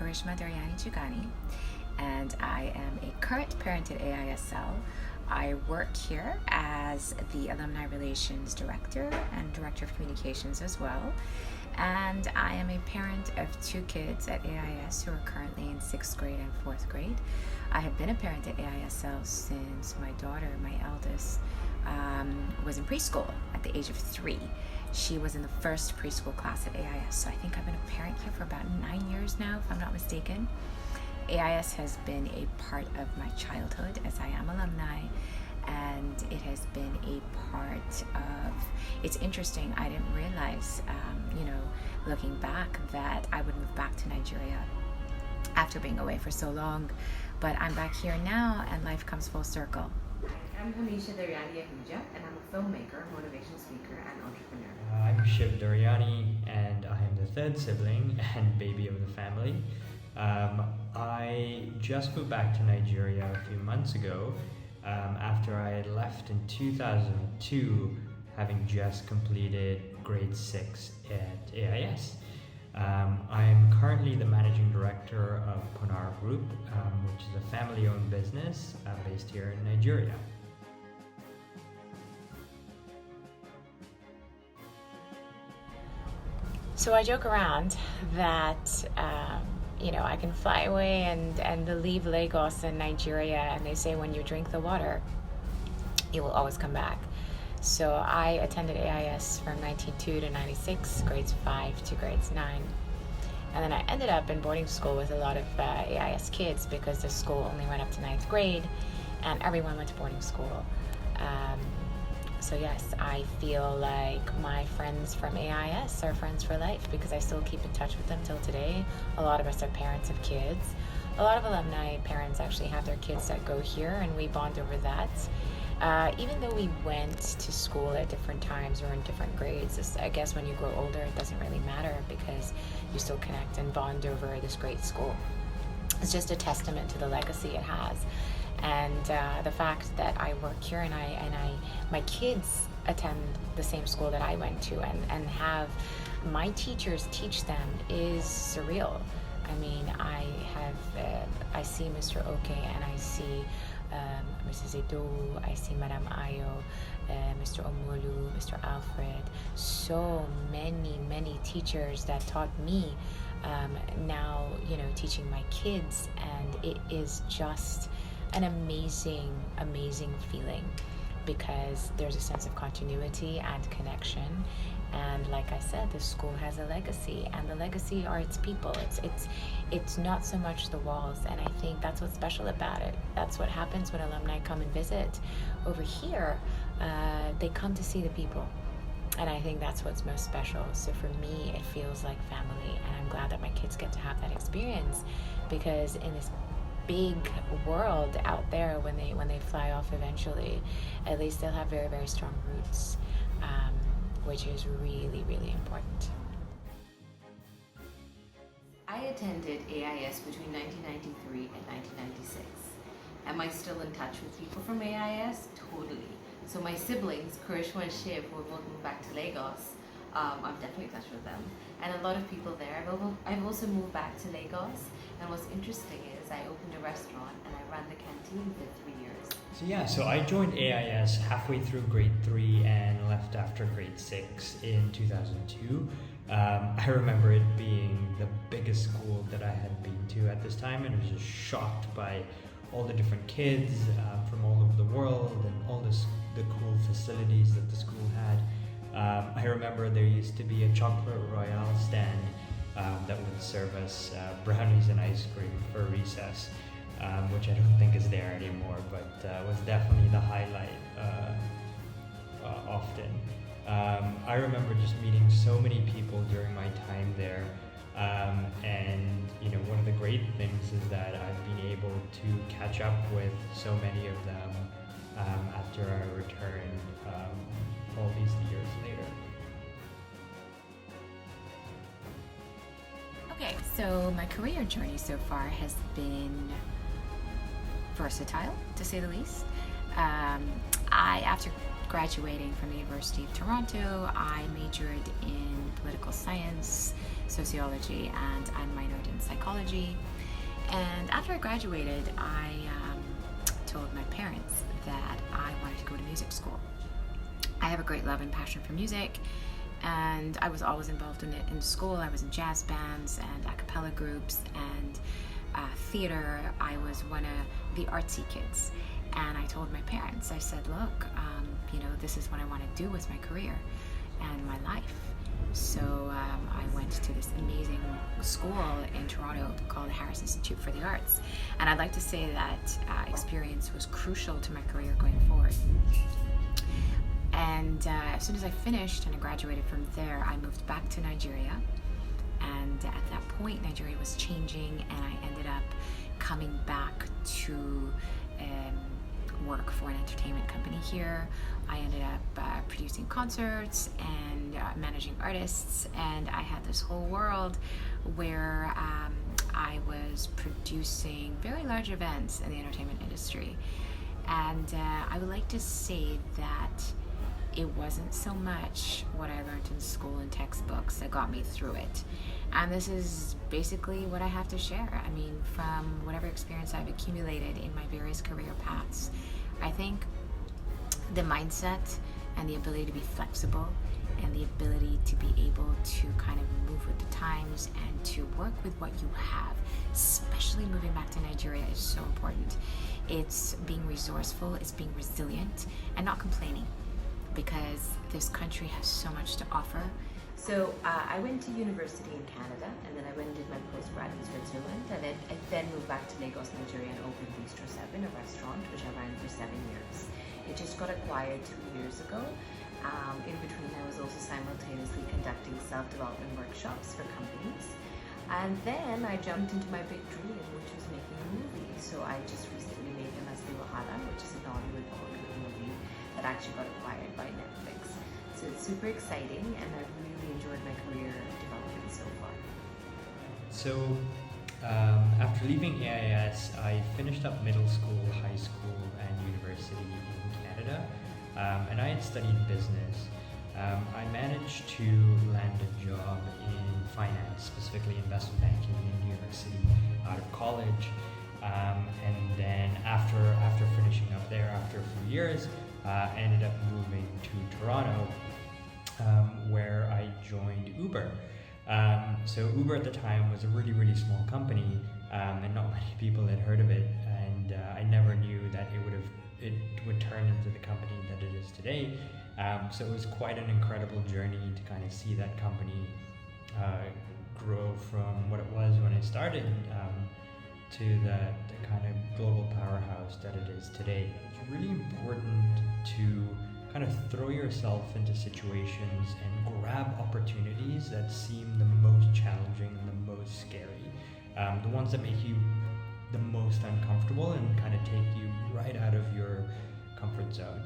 Karishma Chugani, and I am a current parent at AISL. I work here as the Alumni Relations Director and Director of Communications as well. And I am a parent of two kids at AIS who are currently in 6th grade and 4th grade. I have been a parent at AISL since my daughter, my eldest, was in preschool at the age of 3. She was in the first preschool class at AIS, so I think I've been a parent here for about 9 years now, if I'm not mistaken. AIS has been a part of my childhood as I am alumni, and it has been a part of, it's interesting, I didn't realize, looking back, that I would move back to Nigeria after being away for so long, but I'm back here now and life comes full circle. I'm Hamisha, Daryani, and I'm a filmmaker, motivation speaker, and entrepreneur. I'm Shiv, Daryani, and I am the third sibling and baby of the family. I just moved back to Nigeria a few months ago after I had left in 2002, having just completed grade 6 at AIS. I am currently the managing director of Punar Group, which is a family-owned business based here in Nigeria. So I joke around that I can fly away and leave Lagos and Nigeria, and they say when you drink the water, you will always come back. So I attended AIS from 1992 to 96, grades 5 to grades 9. And then I ended up in boarding school with a lot of AIS kids because the school only went up to 9th grade and everyone went to boarding school. So yes, I feel like my friends from AIS are friends for life because I still keep in touch with them till today. A lot of us are parents of kids. A lot of alumni parents actually have their kids that go here, and we bond over that. Even though we went to school at different times or in different grades, I guess when you grow older it doesn't really matter because you still connect and bond over this great school. It's just a testament to the legacy it has. And the fact that I work here and my kids attend the same school that I went to and have my teachers teach them is surreal. I mean, I see Mr. Oke and I see Mrs. Edo, I see Madame Ayo, Mr. Omolu, Mr. Alfred, so many teachers that taught me now, teaching my kids, and it is just an amazing feeling because there's a sense of continuity and connection. And like I said, the school has a legacy, and the legacy are its people. It's not so much the walls, and I think that's what's special about it. That's what happens when alumni come and visit. Over here, they come to see the people, and I think that's what's most special. So for me, it feels like family, and I'm glad that my kids get to have that experience because in this big world out there, when they fly off eventually, at least they'll have very strong roots, which is really important. I attended AIS between 1993 and 1996. Am I still in touch with people from AIS? Totally. So my siblings, Karishma and Shiv, who both moved back to Lagos, I'm definitely in touch with them. And a lot of people there. I've also moved back to Lagos, and what's interesting is I opened a restaurant and I ran the canteen for 3 years. So I joined AIS halfway through grade 3 and left after grade 6 in 2002. I remember it being the biggest school that I had been to at this time, and I was just shocked by all the different kids from all over the world and all the cool facilities that the school had. I remember there used to be a chocolate royale stand that would serve us brownies and ice cream for recess, which I don't think is there anymore, but was definitely the highlight often. I remember just meeting so many people during my time there, and one of the great things is that I've been able to catch up with so many of them after I returned all these years later. Okay, so my career journey so far has been versatile, to say the least. After graduating from the University of Toronto, I majored in political science, sociology, and I minored in psychology. And after I graduated, I told my parents that I wanted to go to music school. I have a great love and passion for music, and I was always involved in it in school. I was in jazz bands and a cappella groups and theater. I was one of the artsy kids. And I told my parents, I said, look, this is what I want to do with my career and my life. So I went to this amazing school in Toronto called the Harris Institute for the Arts. And I'd like to say that experience was crucial to my career going forward. And as soon as I finished and I graduated from there, I moved back to Nigeria. And at that point, Nigeria was changing, and I ended up coming back to work for an entertainment company here. I ended up producing concerts and managing artists, and I had this whole world where I was producing very large events in the entertainment industry. And I would like to say that it wasn't so much what I learned in school and textbooks that got me through it. And this is basically what I have to share. I mean, from whatever experience I've accumulated in my various career paths, I think the mindset and the ability to be flexible and the ability to be able to kind of move with the times and to work with what you have, especially moving back to Nigeria, is so important. It's being resourceful, it's being resilient, and not complaining, because this country has so much to offer. So I went to university in Canada, and then I went and did my postgrad in Switzerland, and I then moved back to Lagos, Nigeria, and opened Bistro 7, a restaurant which I ran for 7 years. It just got acquired 2 years ago. In between, I was also simultaneously conducting self-development workshops for companies. And then I jumped into my big dream, which was making a movie. So I just recently made Namaste Wahala, which is a Bollywood movie that actually got acquired by Netflix. So it's super exciting, and I've really enjoyed my career development so far. So after leaving AIS, I finished up middle school, high school, and university in Canada, and I had studied business. I managed to land a job in finance, specifically investment banking in New York City out of college. And then after finishing up there, after a few years, I ended up moving to Toronto, where I joined Uber. So Uber at the time was a really, really small company, and not many people had heard of it. And I never knew that it would turn into the company that it is today. So it was quite an incredible journey to kind of see that company grow from what it was when I started to the kind of global powerhouse that it is today. It's really important to kind of throw yourself into situations and grab opportunities that seem the most challenging and the most scary, the ones that make you the most uncomfortable and kind of take you right out of your comfort zone.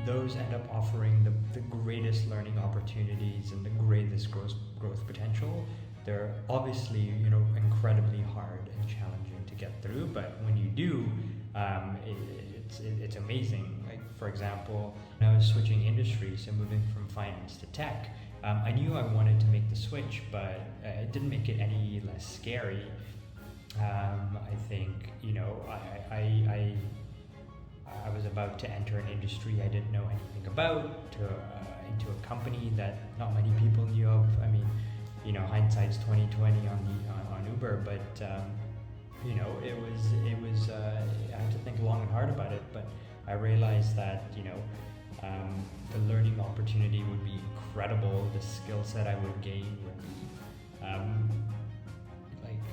Those end up offering the greatest learning opportunities and the greatest growth potential. They're obviously, incredibly hard and challenging to get through, but when you do, it's amazing. Like, for example, when I was switching industries, so moving from finance to tech, I knew I wanted to make the switch, but it didn't make it any less scary. I think, I was about to enter an industry I didn't know anything about, into a company that not many people knew of. I mean, hindsight's 20/20 on Uber, but it was I had to think long and hard about it. But I realized that the learning opportunity would be incredible. The skill set I would gain would be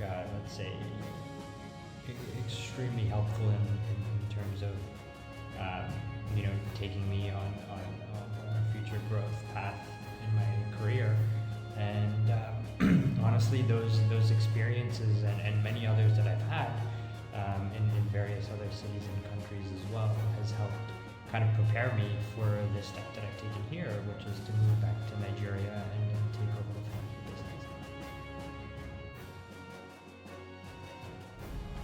let's say extremely helpful in terms of taking me on a future growth path in my career. And honestly, those experiences and many others that I've had in various other cities and countries as well has helped kind of prepare me for this step that I've taken here, which is to move back to Nigeria and take over the family business.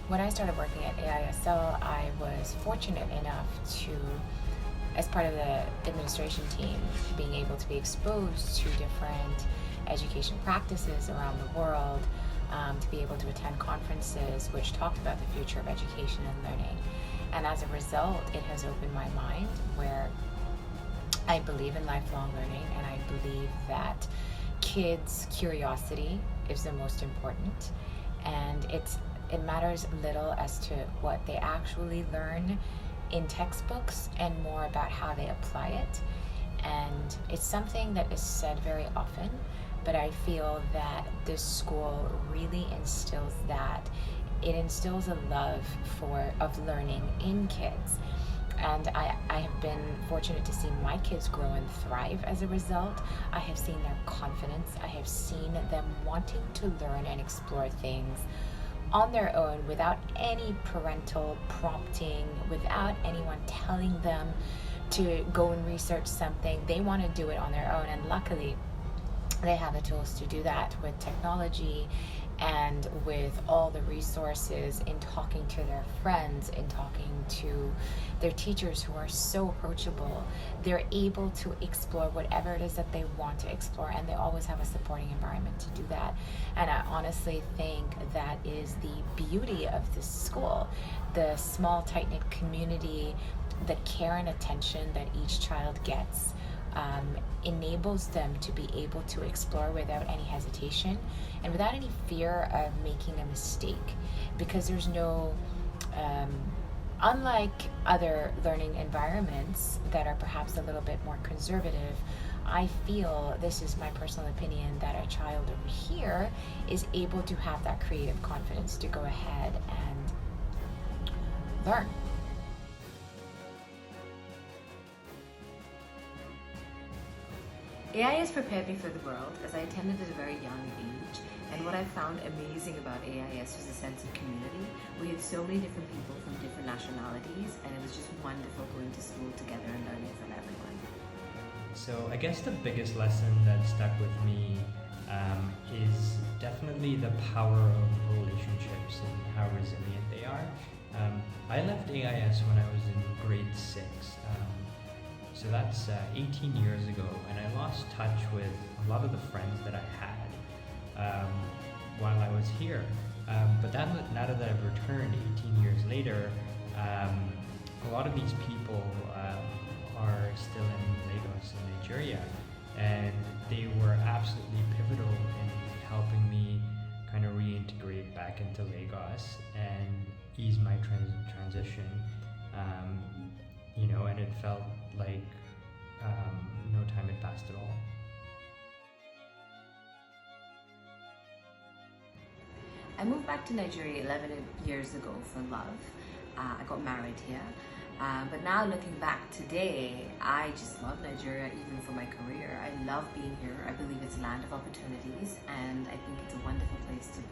when I started working at AISL, I was fortunate enough to, as part of the administration team, being able to be exposed to different education practices around the world, to be able to attend conferences which talked about the future of education and learning. And as a result, it has opened my mind where I believe in lifelong learning, and I believe that kids' curiosity is the most important, and it matters little as to what they actually learn in textbooks and more about how they apply it. And it's something that is said very often, but I feel that this school really instills that. It instills a love of learning in kids. And I have been fortunate to see my kids grow and thrive as a result. I have seen their confidence. I have seen them wanting to learn and explore things on their own without any parental prompting, without anyone telling them to go and research something. They want to do it on their own, and luckily they have the tools to do that with technology and with all the resources, in talking to their friends, in talking to their teachers who are so approachable. They're able to explore whatever it is that they want to explore, and they always have a supporting environment to do that. And I honestly think that is the beauty of this school, the small, tight-knit community, the care and attention that each child gets. Enables them to be able to explore without any hesitation and without any fear of making a mistake, because there's no, unlike other learning environments that are perhaps a little bit more conservative, I feel, this is my personal opinion, that a child over here is able to have that creative confidence to go ahead and learn. AIS prepared me for the world, as I attended at a very young age, and what I found amazing about AIS was a sense of community. We had so many different people from different nationalities, and it was just wonderful going to school together and learning from everyone. So I guess the biggest lesson that stuck with me is definitely the power of relationships and how resilient they are. I left AIS when I was in grade 6. So that's 18 years ago, and I lost touch with a lot of the friends that I had while I was here. But now that I've returned 18 years later, a lot of these people are still in Lagos in Nigeria, and they were absolutely pivotal in helping me kind of reintegrate back into Lagos and ease my transition. And it felt like no time had passed at all. I moved back to Nigeria 11 years ago for love. I got married here. But now looking back today, I just love Nigeria even for my career. I love being here. I believe it's a land of opportunities, and I think it's a wonderful place to be.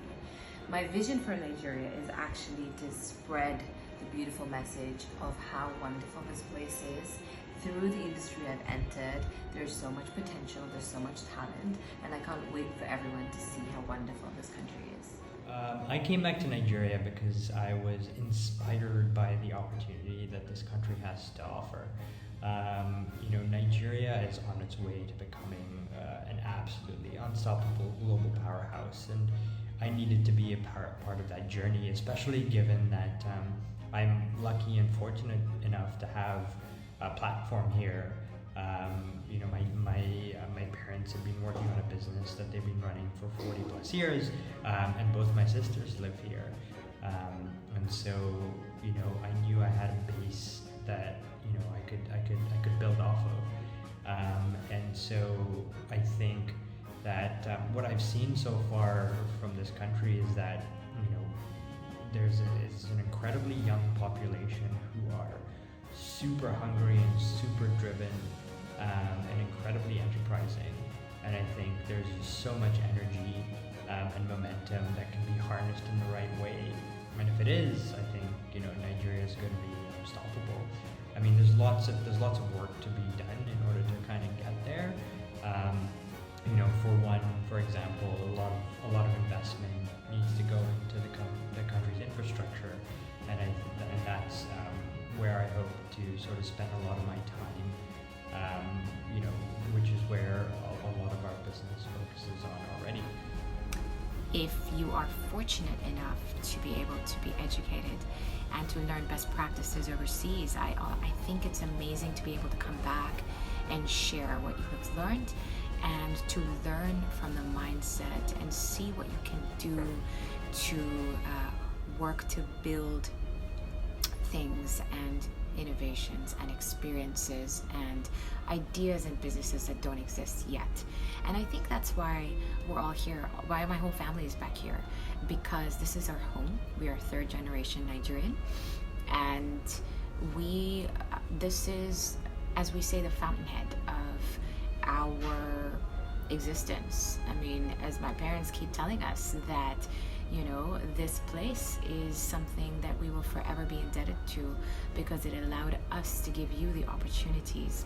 My vision for Nigeria is actually to spread the beautiful message of how wonderful this place is. Through the industry I've entered, there's so much potential, there's so much talent, and I can't wait for everyone to see how wonderful this country is. I came back to Nigeria because I was inspired by the opportunity that this country has to offer. Nigeria is on its way to becoming an absolutely unstoppable global powerhouse, and I needed to be a part of that journey, especially given that I'm lucky and fortunate enough to have a platform here. My parents have been working on a business that they've been running for 40 plus years, and both my sisters live here. And so, I knew I had a base that, I could build off of. And so I think that what I've seen so far from this country is that, there's an incredibly young population who are super hungry and super driven, and incredibly enterprising. And I think there's just so much energy and momentum that can be harnessed in the right way. And if it is, I think Nigeria is going to be unstoppable. I mean, there's lots of work to be done in order to kind of get there. for example, a lot of investment needs to go into the country's infrastructure, and that's where I hope to sort of spend a lot of my time. Which is where a lot of our business focuses on already. If you are fortunate enough to be able to be educated and to learn best practices overseas, I think it's amazing to be able to come back and share what you have learned, and to learn from the mindset and see what you can do to work to build things and innovations and experiences and ideas and businesses that don't exist yet. And I think that's why we're all here, why my whole family is back here, because this is our home. We are third generation Nigerian, and this is, as we say, the fountainhead of our existence. I mean, as my parents keep telling us, that this place is something that we will forever be indebted to, because it allowed us to give you the opportunities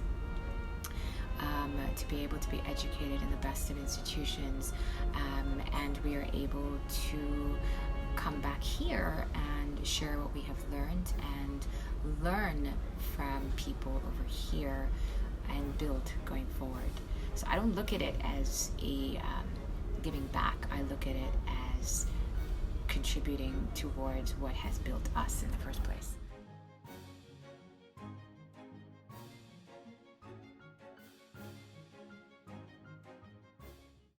to be able to be educated in the best of institutions, and we are able to come back here and share what we have learned and learn from people over here and build going forward. So I don't look at it as a giving back. I look at it as contributing towards what has built us in the first place.